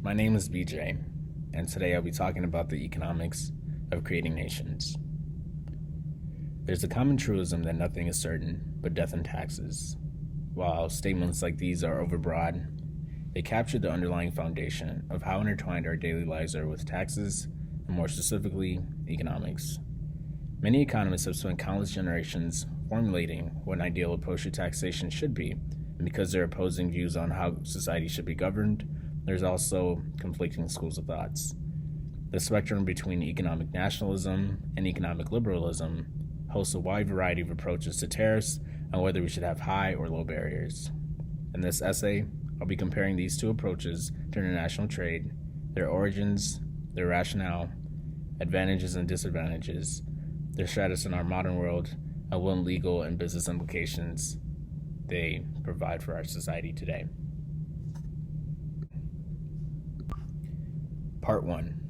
My name is BJ, and today I'll be talking about the economics of creating nations. There's a common truism that nothing is certain but death and taxes. While statements like these are overbroad, they capture the underlying foundation of how intertwined our daily lives are with taxes, and more specifically, economics. Many economists have spent countless generations formulating what an ideal approach to taxation should be, and because there are opposing views on how society should be governed, there's also conflicting schools of thoughts. The spectrum between economic nationalism and economic liberalism hosts a wide variety of approaches to tariffs and whether we should have high or low barriers. In this essay, I'll be comparing these two approaches to international trade, their origins, their rationale, advantages and disadvantages, their status in our modern world, and what legal and business implications they provide for our society today. Part 1.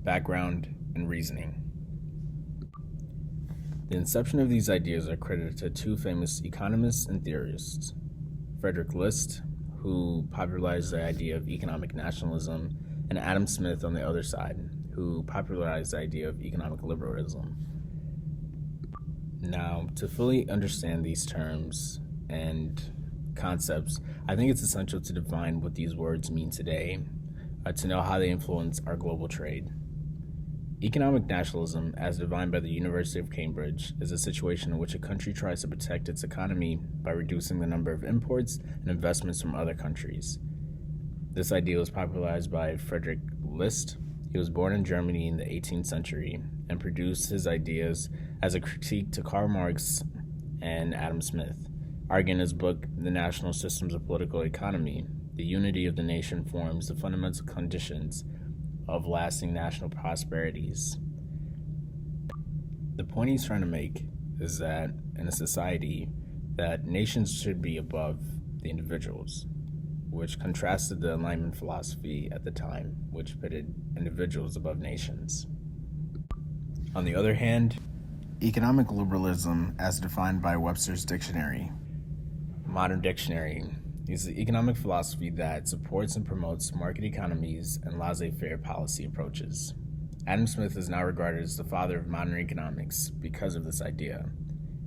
Background and Reasoning. The inception of these ideas are credited to two famous economists and theorists, Frederick List, who popularized the idea of economic nationalism, and Adam Smith on the other side, who popularized the idea of economic liberalism. Now, to fully understand these terms and concepts, I think it's essential to define what these words mean today, to know how they influence our global trade. Economic nationalism, as defined by the University of Cambridge, is a situation in which a country tries to protect its economy by reducing the number of imports and investments from other countries. This idea was popularized by Frederick List. He was born in Germany in the 18th century and produced his ideas as a critique to Karl Marx and Adam Smith, arguing in his book, The National Systems of Political Economy. The unity of the nation forms the fundamental conditions of lasting national prosperities. The point he's trying to make is that in a society, that nations should be above the individuals, which contrasted the Enlightenment philosophy at the time, which pitted individuals above nations. On the other hand, economic liberalism, as defined by Webster's Dictionary, Modern Dictionary, is the economic philosophy that supports and promotes market economies and laissez-faire policy approaches. Adam Smith is now regarded as the father of modern economics because of this idea.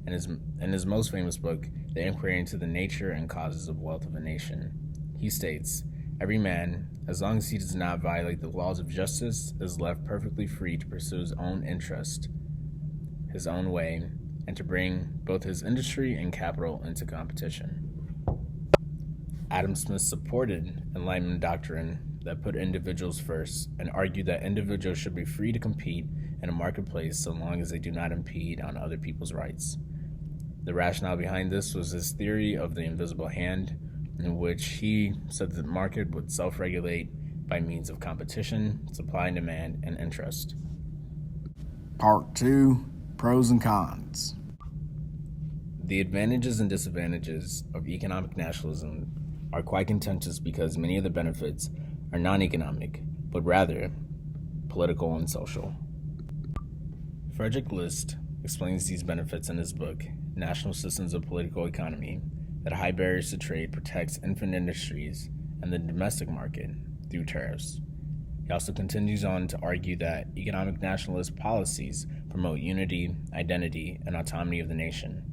In his most famous book, The Inquiry into the Nature and Causes of Wealth of a Nation, he states, "Every man, as long as he does not violate the laws of justice, is left perfectly free to pursue his own interest, his own way, and to bring both his industry and capital into competition." Adam Smith supported Enlightenment doctrine that put individuals first and argued that individuals should be free to compete in a marketplace so long as they do not impede on other people's rights. The rationale behind this was his theory of the invisible hand, in which he said that the market would self-regulate by means of competition, supply and demand, and interest. Part 2. Pros and cons. The advantages and disadvantages of economic nationalism are quite contentious because many of the benefits are non-economic, but rather political and social. Frederick List explains these benefits in his book, National Systems of Political Economy, that high barriers to trade protects infant industries and the domestic market through tariffs. He also continues on to argue that economic nationalist policies promote unity, identity, and autonomy of the nation.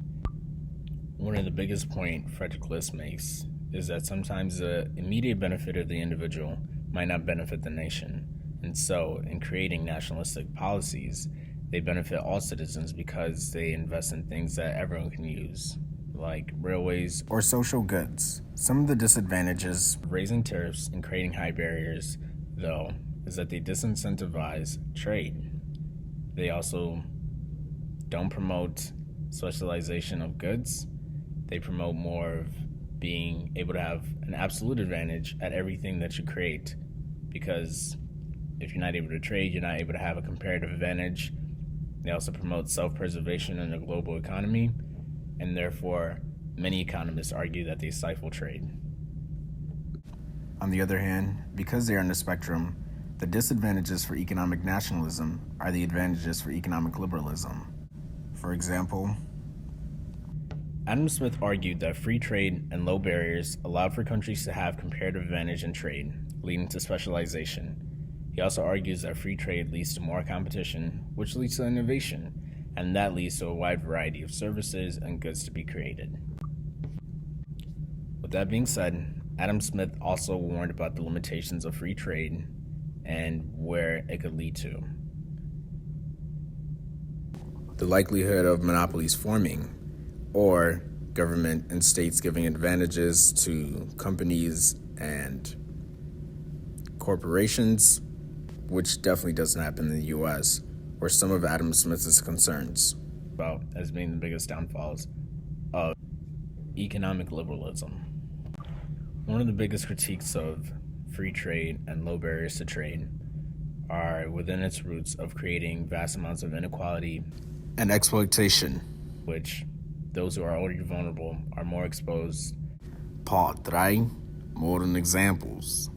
One of the biggest points Frederick List makes is that sometimes the immediate benefit of the individual might not benefit the nation, and so in creating nationalistic policies, they benefit all citizens because they invest in things that everyone can use, like railways or social goods. Some of the disadvantages of raising tariffs and creating high barriers, though, is that they disincentivize trade. They also don't promote specialization of goods. They promote more of being able to have an absolute advantage at everything that you create, because if you're not able to trade, you're not able to have a comparative advantage. They also promote self-preservation in the global economy, and therefore many economists argue that they stifle trade. On the other hand, because they are on the spectrum, the disadvantages for economic nationalism are the advantages for economic liberalism. For example, Adam Smith argued that free trade and low barriers allowed for countries to have comparative advantage in trade, leading to specialization. He also argues that free trade leads to more competition, which leads to innovation, and that leads to a wide variety of services and goods to be created. With that being said, Adam Smith also warned about the limitations of free trade and where it could lead to. The likelihood of monopolies forming, or government and states giving advantages to companies and corporations, which definitely doesn't happen in the US, were some of Adam Smith's concerns about as being the biggest downfalls of economic liberalism. One of the biggest critiques of free trade and low barriers to trade are within its roots of creating vast amounts of inequality and exploitation, which those who are already vulnerable are more exposed. Part 3, modern examples.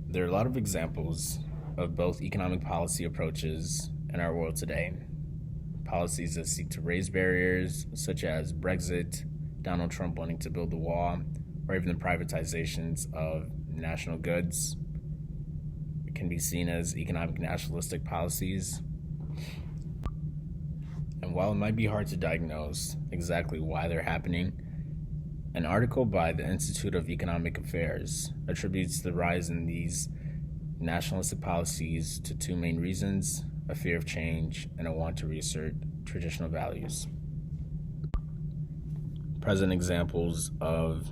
There are a lot of examples of both economic policy approaches in our world today. Policies that seek to raise barriers, such as Brexit, Donald Trump wanting to build the wall, or even the privatizations of national goods, can be seen as economic nationalistic policies. And while it might be hard to diagnose exactly why they're happening, an article by the Institute of Economic Affairs attributes the rise in these nationalistic policies to two main reasons: a fear of change and a want to reassert traditional values. Present examples of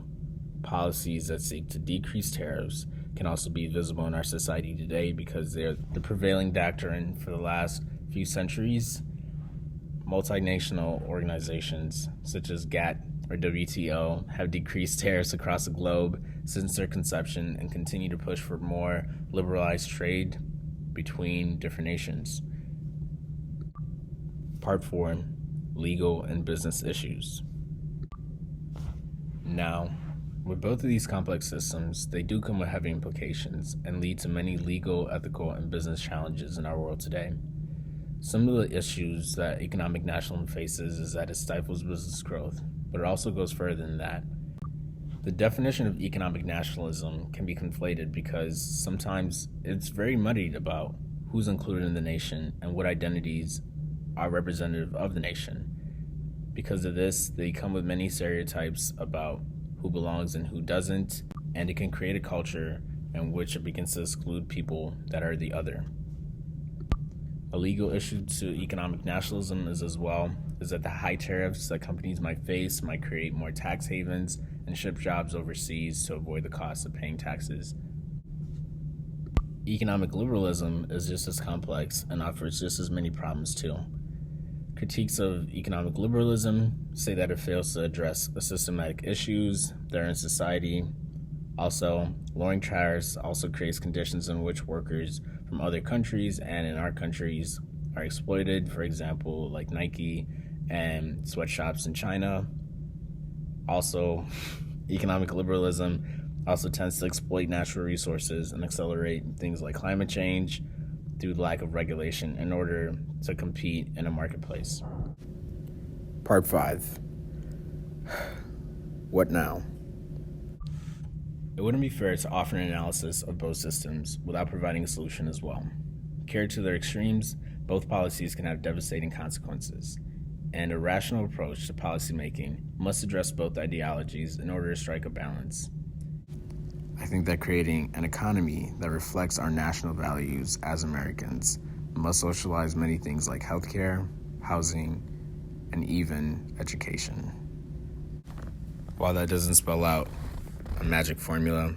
policies that seek to decrease tariffs can also be visible in our society today because they're the prevailing doctrine for the last few centuries. Multinational organizations such as GATT or WTO have decreased tariffs across the globe since their conception and continue to push for more liberalized trade between different nations. Part 4, legal and business issues. Now, with both of these complex systems, they do come with heavy implications and lead to many legal, ethical, and business challenges in our world today. Some of the issues that economic nationalism faces is that it stifles business growth, but it also goes further than that. The definition of economic nationalism can be conflated because sometimes it's very muddied about who's included in the nation and what identities are representative of the nation. Because of this, they come with many stereotypes about who belongs and who doesn't, and it can create a culture in which it begins to exclude people that are the other. A legal issue to economic nationalism is that the high tariffs that companies might face might create more tax havens and ship jobs overseas to avoid the cost of paying taxes. Economic liberalism is just as complex and offers just as many problems too. Critiques of economic liberalism say that it fails to address the systematic issues that are in society. Also, lowering tariffs also creates conditions in which workers from other countries and in our countries are exploited, for example, like Nike and sweatshops in China. Also, economic liberalism also tends to exploit natural resources and accelerate things like climate change through lack of regulation in order to compete in a marketplace. Part 5. What now? It wouldn't be fair to offer an analysis of both systems without providing a solution as well. Carried to their extremes, both policies can have devastating consequences, and a rational approach to policymaking must address both ideologies in order to strike a balance. I think that creating an economy that reflects our national values as Americans must socialize many things like healthcare, housing, and even education. While that doesn't spell out a magic formula,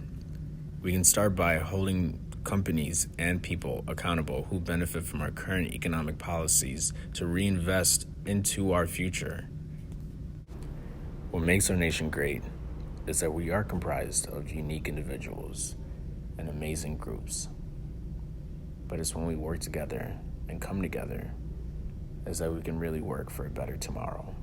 we can start by holding companies and people accountable who benefit from our current economic policies to reinvest into our future. What makes our nation great is that we are comprised of unique individuals and amazing groups. But it's when we work together and come together is that we can really work for a better tomorrow.